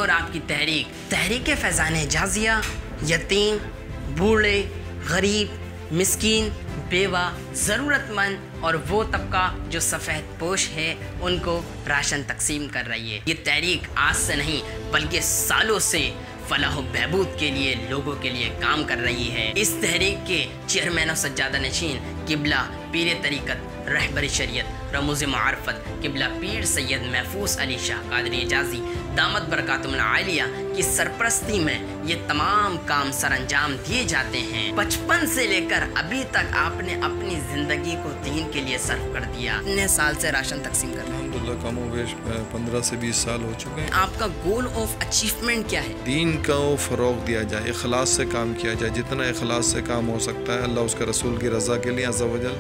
और आपकी तहरीक फैज़ान जाज़िया यतीम, बूढ़े, गरीब, मिस्कीन, बेवा, ज़रूरतमंद और वो तबका जो सफ़ेद पोश है उनको राशन तकसीम कर रही है। ये तहरीक आज से नहीं बल्कि सालों से फलाह व बहबूद के लिए लोगों के लिए काम कर रही है। इस तहरीक के चेयरमैन और सज्जादा नशीन किबला पीर तरीक़त रहबर शरीयत रमूज़ मारफत किबला पीर सैयद महफूज अली शाह कादरी एजाज़ी दामत बरकातुहुल आलिया की सरपरस्ती में ये तमाम काम सरअंजाम दिए जाते हैं। बचपन से लेकर अभी तक आपने अपनी ज़िंदगी को दीन के लिए सर्व कर दिया। कितने साल से राशन तकसीम कर रहे हैं? अल्हम्दुलिल्लाह कमोबेश 15 से 20 साल हो चुके हैं। आपका गोल ऑफ अचीवमेंट क्या है? दीन को फ़रोग़ दिया जाए, इखलास से काम किया जाए, जितना इखलास से काम हो सकता है अल्लाह उसके रसूल की रज़ा के लिए अज़्ज़ा वजल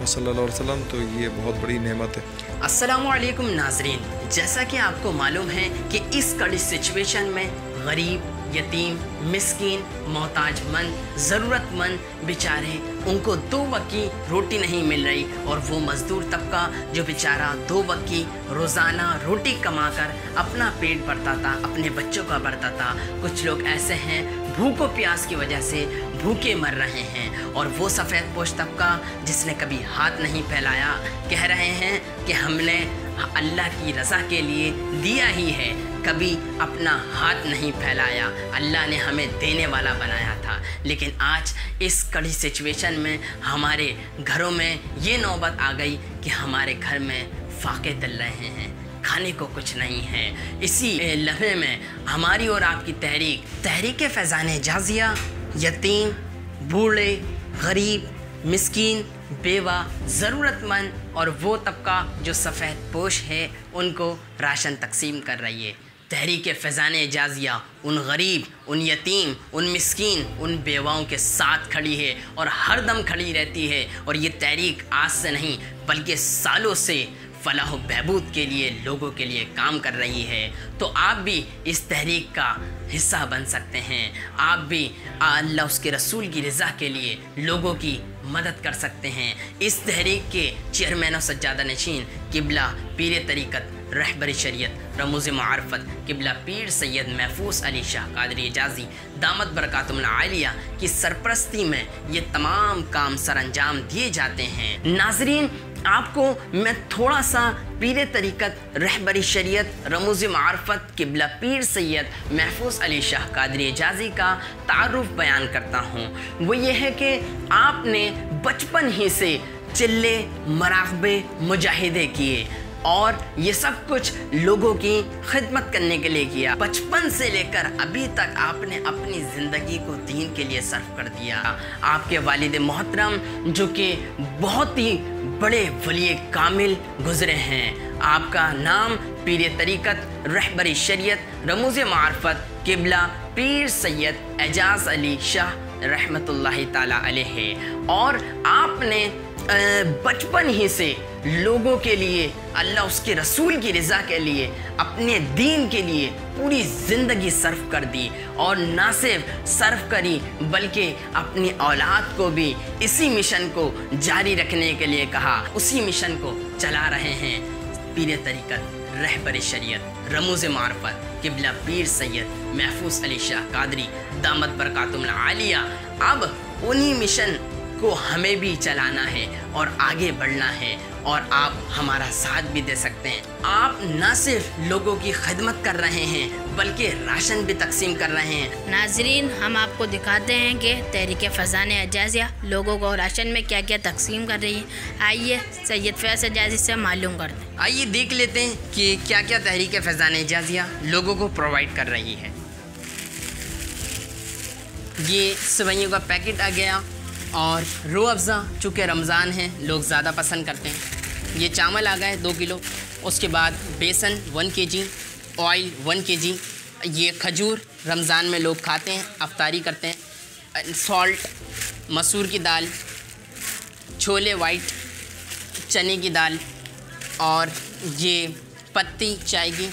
सल्लल्लाहु अलैहि वसल्लम, तो ये बहुत बड़ी नेमत है। अस्सलामु अलैकुम नाज़रीन, जैसा कि आपको मालूम है कि इस कड़ी सिचुएशन में गरीब, यतीम, मिस्कीन, मोहताजमंद, ज़रूरतमंद बेचारे उनको 2 वक्त की रोटी नहीं मिल रही और वो मज़दूर तबका जो बेचारा 2 वक्त की रोज़ाना रोटी कमाकर अपना पेट भरता था, अपने बच्चों का भरता था। कुछ लोग ऐसे हैं भूखों प्यास की वजह से भूखे मर रहे हैं और वो सफ़ेद पोश तबका जिसने कभी हाथ नहीं फैलाया कह रहे हैं कि हमने अल्लाह की रज़ा के लिए दिया ही है, कभी अपना हाथ नहीं फैलाया। अल्लाह ने हमें देने वाला बनाया था। लेकिन आज इस कड़ी सिचुएशन में हमारे घरों में ये नौबत आ गई कि हमारे घर में फाके तल रहे हैं, खाने को कुछ नहीं है। इसी लम्हे में हमारी और आपकी तहरीक फैज़ान जाज़िया यतीम, बूढ़े, गरीब, मिस्कीन, बेवा, ज़रूरतमंद और वो तबका जो सफ़ेद पोश है उनको राशन तकसीम कर रही है। तहरीक फैज़ान जाज़िया उन गरीब, उन यतीम, उन मिस्कीन, उन बेवाओं के साथ खड़ी है और हर दम खड़ी रहती है। और ये तहरीक आज से नहीं बल्कि सालों से फलाह व बहबूद के लिए लोगों के लिए काम कर रही है। तो आप भी इस तहरीक का हिस्सा बन सकते हैं। आप भी अल्लाह उसके रसूल की रज़ा के लिए लोगों की मदद कर सकते हैं। इस तहरीक के चेयरमैन और सज्जादा नशीन किबला पीर तरीक़त रहबर शरीयत रमूज़ मारफत किबला पीर सैयद महफूज अली शाह कादरी एजाज़ी दामत बरकातुहुल आलिया की सरपरस्ती में ये तमाम काम सरअंजाम दिए जाते हैं। नाज़रीन, आपको मैं थोड़ा सा पीर तरीक़त रहबर शरीयत रमूज़ मारफत किबला पीर सैयद महफूज अली शाह कादरी एजाज़ी का तारुफ बयान करता हूँ। वो ये है कि आपने बचपन ही से चिल्ले मराक़बे मुजाहिदे किए और ये सब कुछ लोगों की खिदमत करने के लिए किया। बचपन से लेकर अभी तक आपने अपनी ज़िंदगी को दीन के लिए सर्व कर दिया। आपके वालिद मोहतरम जो कि बहुत ही बड़े वली कामिल गुज़रे हैं, आपका नाम पीर तरीक़त रहबर शरीयत रमूज़ मारफत किबला पीर सैयद एजाज़ अली शाह रहमतुल्लाहि ताला अलैहि है और आपने बचपन ही से लोगों के लिए अल्लाह उसके रसूल की रज़ा के लिए अपने दीन के लिए पूरी ज़िंदगी सर्व कर दी और ना सिर्फ सर्व करी बल्कि अपनी औलाद को भी इसी मिशन को जारी रखने के लिए कहा। उसी मिशन को चला रहे हैं पीर तरीक़त रहबर शरीयत रमूज़ मारफत किबला पीर सैयद महफूज अली शाह कादरी दामत बरकातुहुल आलिया। अब उन्हीं मिशन को हमें भी चलाना है और आगे बढ़ना है और आप हमारा साथ भी दे सकते हैं। आप न सिर्फ लोगों की खिदमत कर रहे हैं बल्कि राशन भी तकसीम कर रहे हैं। नाजरीन, हम आपको दिखाते हैं कि तहरीक फैज़ान जाज़िया लोगों को राशन में क्या क्या तकसीम कर रही है। आइए सैयद फैज़ जाज़ी से मालूम करते हैं। आइए देख लेते हैं कि क्या क्या तहरीक फैज़ान जाज़िया लोगों को प्रोवाइड कर रही है। ये सेवइयों का पैकेट आ गया और रूह अफ़ज़ा, चूँकि रमज़ान है लोग ज़्यादा पसंद करते हैं। ये चावल आ गए 2 किलो, उसके बाद बेसन 1 kg, ऑयल 1 kg, ये खजूर रमज़ान में लोग खाते हैं, अफ्तारी करते हैं, सॉल्ट, मसूर की दाल, छोले वाइट, चने की दाल और ये पत्ती चाय की,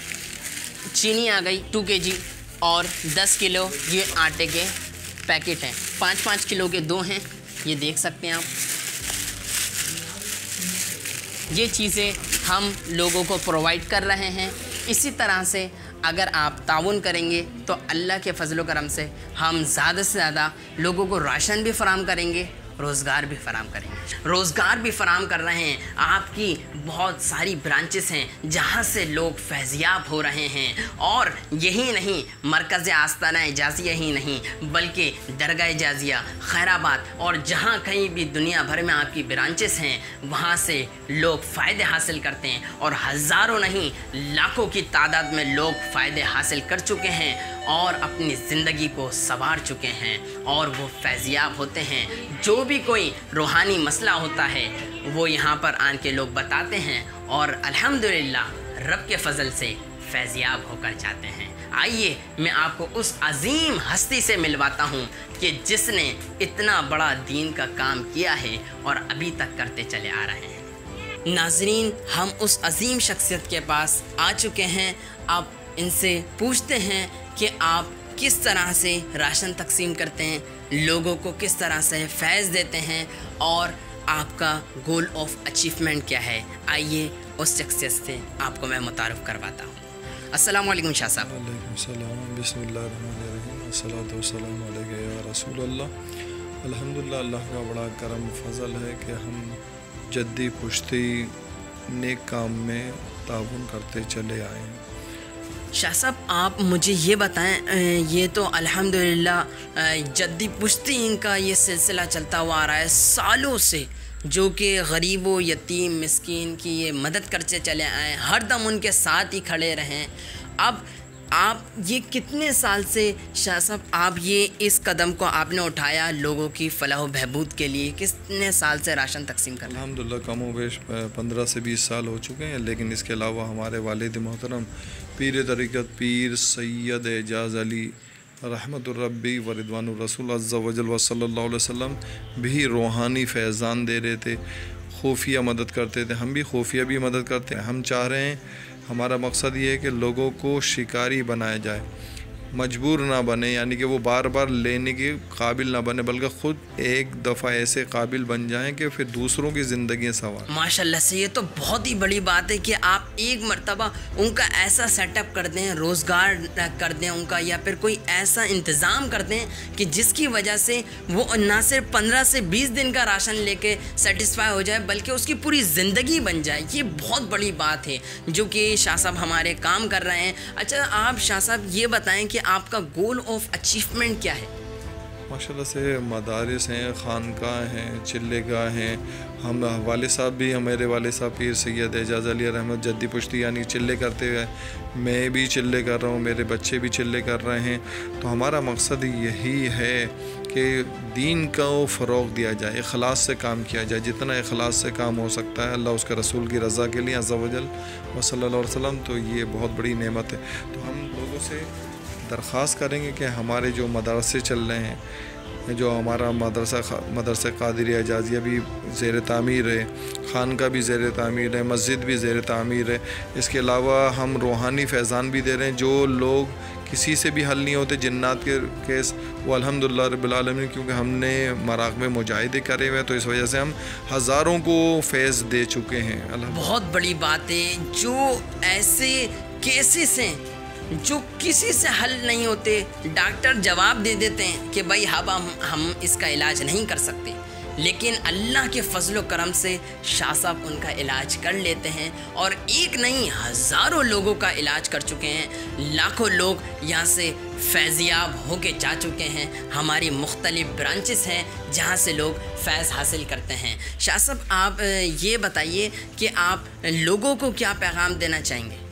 चीनी आ गई 2 kg और 10 किलो ये आटे के पैकेट हैं। 5-5 किलो के 2 हैं, ये देख सकते हैं आप। ये चीज़ें हम लोगों को प्रोवाइड कर रहे हैं। इसी तरह से अगर आप ताउन करेंगे तो अल्लाह के फजल करम से हम ज़्यादा से ज़्यादा लोगों को राशन भी फराम करेंगे, रोज़गार भी फराम करेंगे। रोज़गार भी फराम कर रहे हैं। आपकी बहुत सारी ब्रांचेस हैं जहां से लोग फैज़याब हो रहे हैं। और यही नहीं, मरकज़ आस्ताना एजाज़िया ही नहीं बल्कि दरगाह एजाज़िया, खैराबाद और जहां कहीं भी दुनिया भर में आपकी ब्रांचेस हैं वहां से लोग फ़ायदे हासिल करते हैं। और हज़ारों नहीं लाखों की तादाद में लोग फ़ायदे हासिल कर चुके हैं और अपनी ज़िंदगी को संवार चुके हैं और वो फैज़याब होते हैं। जो भी कोई रूहानी मसला होता है वो यहाँ पर आन के लोग बताते हैं और अल्हम्दुलिल्लाह रब के फ़ज़ल से फैज़याब होकर जाते हैं। आइए मैं आपको उस अज़ीम हस्ती से मिलवाता हूँ कि जिसने इतना बड़ा दीन का काम किया है और अभी तक करते चले आ रहे हैं। नाज़रीन, हम उस अज़ीम शख्सियत के पास आ चुके हैं। अब इनसे पूछते हैं कि आप किस तरह से राशन तकसीम करते हैं, लोगों को किस तरह से फैज़ देते हैं और आपका गोल ऑफ अचीवमेंट क्या है। आइए उस शख्सियत से आपको मैं मुतारफ़ करवाता हूँ। अस्सलाम वालेकुम शाह साहब। वालेकुम सलाम, बिस्मिल्लाहिर्रहमानिर्रहीम, अस्सलातु वस्सलामु अलैका या रसूलल्लाह। अल्हम्दुलिल्लाह, अल्लाह का बड़ा करम फ़ज़ल है कि हम जद्दी पुश्ती नेक काम में ताउन करते चले आए हैं। शाह साहब, आप मुझे ये बताएं, ये तो अल्हम्दुलिल्लाह जद्दी पुश्ती इनका ये सिलसिला चलता हुआ आ रहा है सालों से, जो कि गरीबों, यतीम, मिस्कीन की ये मदद करते चले आए, हर दम उनके साथ ही खड़े रहें। अब आप ये कितने साल से शाह साहब आप ये इस कदम को आपने उठाया लोगों की फलाह बहबूद के लिए, कितने साल से राशन तकसीम कर रहे हैं? अल्हम्दुलिल्लाह कम व बेश 15 से 20 साल हो चुके हैं। लेकिन इसके अलावा हमारे वालिद मोहतरम पीर तरीक़त पीर सैयद एजाज़ अली रहमतुर रब्बी व रिदवानुर रसूल अज़्ज़ा वजल व सल्लल्लाहु अलैहि वसल्लम भी रूहानी फैज़ान दे रहे थे, खुफिया मदद करते थे। हम भी खुफिया भी मदद करते हैं। हम चाह रहे हैं, हमारा मकसद ये है कि लोगों को शिकारी बनाया जाए, मजबूर ना बने, यानी कि वो बार बार लेने के काबिल ना बने, बल्कि ख़ुद एक दफ़ा ऐसे काबिल बन जाएं कि फिर दूसरों की ज़िंदगी सवार। माशाल्लाह से ये तो बहुत ही बड़ी बात है कि आप एक मर्तबा उनका ऐसा सेटअप कर दें, रोज़गार कर दें उनका, या फिर कोई ऐसा इंतज़ाम कर दें कि जिसकी वजह से वो ना सिर्फ 15 से 20 दिन का राशन लेके सेटिस्फाई हो जाए बल्कि उसकी पूरी ज़िंदगी बन जाए। ये बहुत बड़ी बात है जो कि शाह साहब हमारे काम कर रहे हैं। अच्छा, आप शाह साहब ये बताएँ कि आपका गोल ऑफ अचीवमेंट क्या है? माशाल्लाह से मदारिस हैं, खानकाह हैं, चिल्लेगाह हैं। हम वाले साहब भी, हमारे वाले साहब पीर सैयद एजाज़ अली रहमत जद्दी पुश्ती यानी चिल्ले करते हुए, मैं भी चिल्ले कर रहा हूँ, मेरे बच्चे भी चिल्ले कर रहे हैं। तो हमारा मकसद यही है कि दीन को फ़रोग़ दिया जाए, इखलास से काम किया जाए। जितना इखलास से काम हो सकता है अल्लाह उसके रसूल की रज़ा के लिए अज़्ज़ा वजल व सल्लल्लाहु अलैहि वसल्लम, तो ये बहुत बड़ी नेमत है। तो हम लोगों से दरख्वास्त करेंगे कि हमारे जो मदरसे चल रहे हैं, जो हमारा मदरसा कादिरिया एजाज़िया भी ज़ेर तामीर है, खानका भी ज़ेर तामीर है, मस्जिद भी ज़ेर तामीर है। इसके अलावा हम रूहानी फैज़ान भी दे रहे हैं। जो लोग किसी से भी हल नहीं होते जिन्नात के केस, वो अल्हम्दुलिल्लाह रब्बिल आलमीन, क्योंकि हमने मराक़िब मुजाहिदे करे हुए हैं तो इस वजह से हम हज़ारों को फैज़ दे चुके हैं। बहुत बड़ी बात है। जो ऐसे केसेस हैं जो किसी से हल नहीं होते, डॉक्टर जवाब दे देते हैं कि भाई हम इसका इलाज नहीं कर सकते, लेकिन अल्लाह के फजल करम से शाह साहब उनका इलाज कर लेते हैं और एक नहीं हज़ारों लोगों का इलाज कर चुके हैं। लाखों लोग यहाँ से फैज़याब होके जा चुके हैं। हमारी मुख्तलिफ ब्रांचेस हैं जहाँ से लोग फैज़ हासिल करते हैं। शाह साहब, आप ये बताइए कि आप लोगों को क्या पैगाम देना चाहेंगे?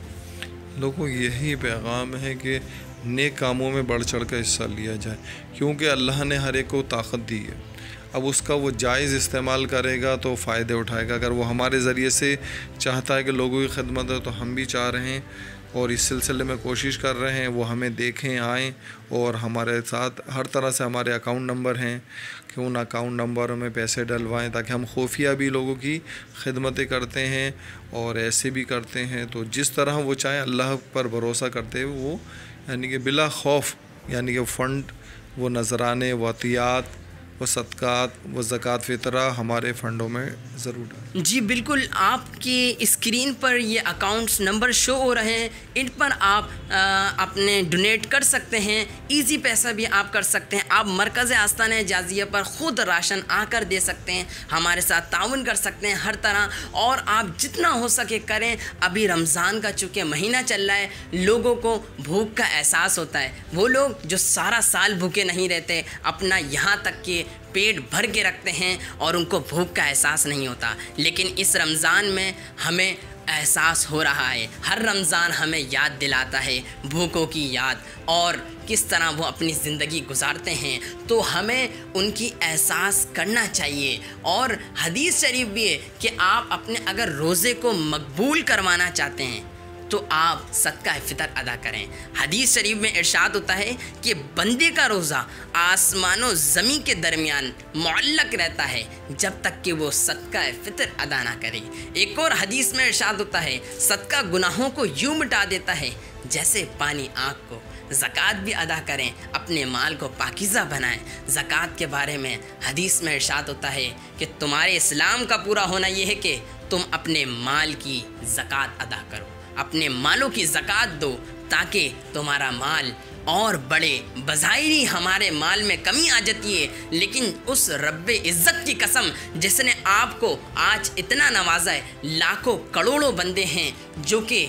लोगों को यही पैगाम है कि नेक कामों में बढ़ चढ़ कर हिस्सा लिया जाए, क्योंकि अल्लाह ने हर एक को ताकत दी है। अब उसका वो जायज़ इस्तेमाल करेगा तो फ़ायदे उठाएगा। अगर वो हमारे ज़रिए से चाहता है कि लोगों की खिदमत हो, तो हम भी चाह रहे हैं और इस सिलसिले में कोशिश कर रहे हैं वो हमें देखें, आएँ और हमारे साथ हर तरह से हमारे अकाउंट नंबर हैं कि उन अकाउंट नंबरों में पैसे डलवाएं, ताकि हम खुफिया भी लोगों की खिदमतें करते हैं और ऐसे भी करते हैं। तो जिस तरह वो चाहें, अल्लाह पर भरोसा करते हुए वो, यानी कि बिला खौफ, यानी कि फ़ंड, वो नजराने, वो अतियात, वो सदक़ात, वो ज़कात फ़ितरा हमारे फ़ंडों में ज़रूर डालें। जी बिल्कुल, आपकी स्क्रीन पर ये अकाउंट्स नंबर शो हो रहे हैं, इन पर आप अपने डोनेट कर सकते हैं। इजी पैसा भी आप कर सकते हैं। आप मरकज़ आस्ताना जाजिया पर ख़ुद राशन आकर दे सकते हैं, हमारे साथ ताउन कर सकते हैं हर तरह, और आप जितना हो सके करें। अभी रमज़ान का चूँकि महीना चल रहा है, लोगों को भूख का एहसास होता है। वो लोग जो सारा साल भूखे नहीं रहते, अपना यहाँ तक कि पेट भर के रखते हैं और उनको भूख का एहसास नहीं होता, लेकिन इस रमज़ान में हमें एहसास हो रहा है। हर रमज़ान हमें याद दिलाता है भूखों की याद, और किस तरह वो अपनी ज़िंदगी गुजारते हैं, तो हमें उनकी एहसास करना चाहिए। और हदीस शरीफ भी है कि आप अपने अगर रोज़े को मकबूल करवाना चाहते हैं तो आप सदका फ़ितर अदा करें। हदीस शरीफ में इरशाद होता है कि बंदे का रोज़ा आसमानों ज़मीन के दरमियान मुअल्लक रहता है जब तक कि वो सदका फ़ितर अदा ना करे। एक और हदीस में इरशाद होता है, सदका गुनाहों को यूं मिटा देता है जैसे पानी आग को। ज़कात भी अदा करें, अपने माल को पाकीज़ा बनाएं। ज़कात के बारे में हदीस में इरशाद होता है कि तुम्हारे इस्लाम का पूरा होना यह है कि तुम अपने माल की ज़कात अदा करो, अपने मालों की ज़कात दो, ताकि तुम्हारा माल और बड़े। बज़ाहिरी हमारे माल में कमी आ जाती है, लेकिन उस रब्बे इज़्ज़त की कसम जिसने आपको आज इतना नवाजा है, लाखों करोड़ों बंदे हैं जो कि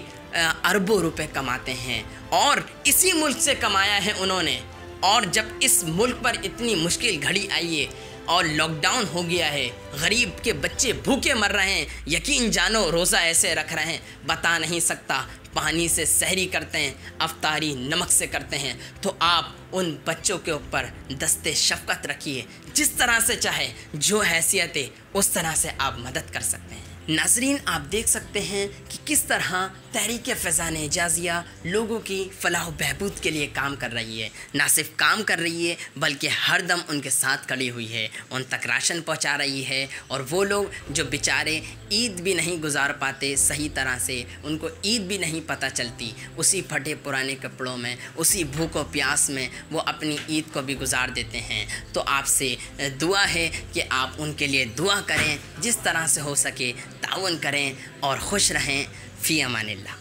अरबों रुपए कमाते हैं, और इसी मुल्क से कमाया है उन्होंने। और जब इस मुल्क पर इतनी मुश्किल घड़ी आई है और लॉकडाउन हो गया है, गरीब के बच्चे भूखे मर रहे हैं, यकीन जानो रोज़ा ऐसे रख रहे हैं, बता नहीं सकता। पानी से सहरी करते हैं, अफ्तारी नमक से करते हैं। तो आप उन बच्चों के ऊपर दस्ते शफ़क़त रखिए, जिस तरह से चाहे, जो हैसियत है उस तरह से आप मदद कर सकते हैं। नाज़रीन, आप देख सकते हैं कि किस तरह तहरीक फ़ैज़ान एजाज़िया लोगों की फ़लाह व बहबूद के लिए काम कर रही है। ना सिर्फ काम कर रही है बल्कि हर दम उनके साथ खड़ी हुई है, उन तक राशन पहुंचा रही है। और वो लोग जो बेचारे ईद भी नहीं गुजार पाते सही तरह से, उनको ईद भी नहीं पता चलती, उसी फटे पुराने कपड़ों में, उसी भूख और प्यास में वो अपनी ईद को भी गुजार देते हैं। तो आपसे दुआ है कि आप उनके लिए दुआ करें, जिस तरह से हो सके ताउन करें, और खुश रहें। फ़ी अमानिल्लाह।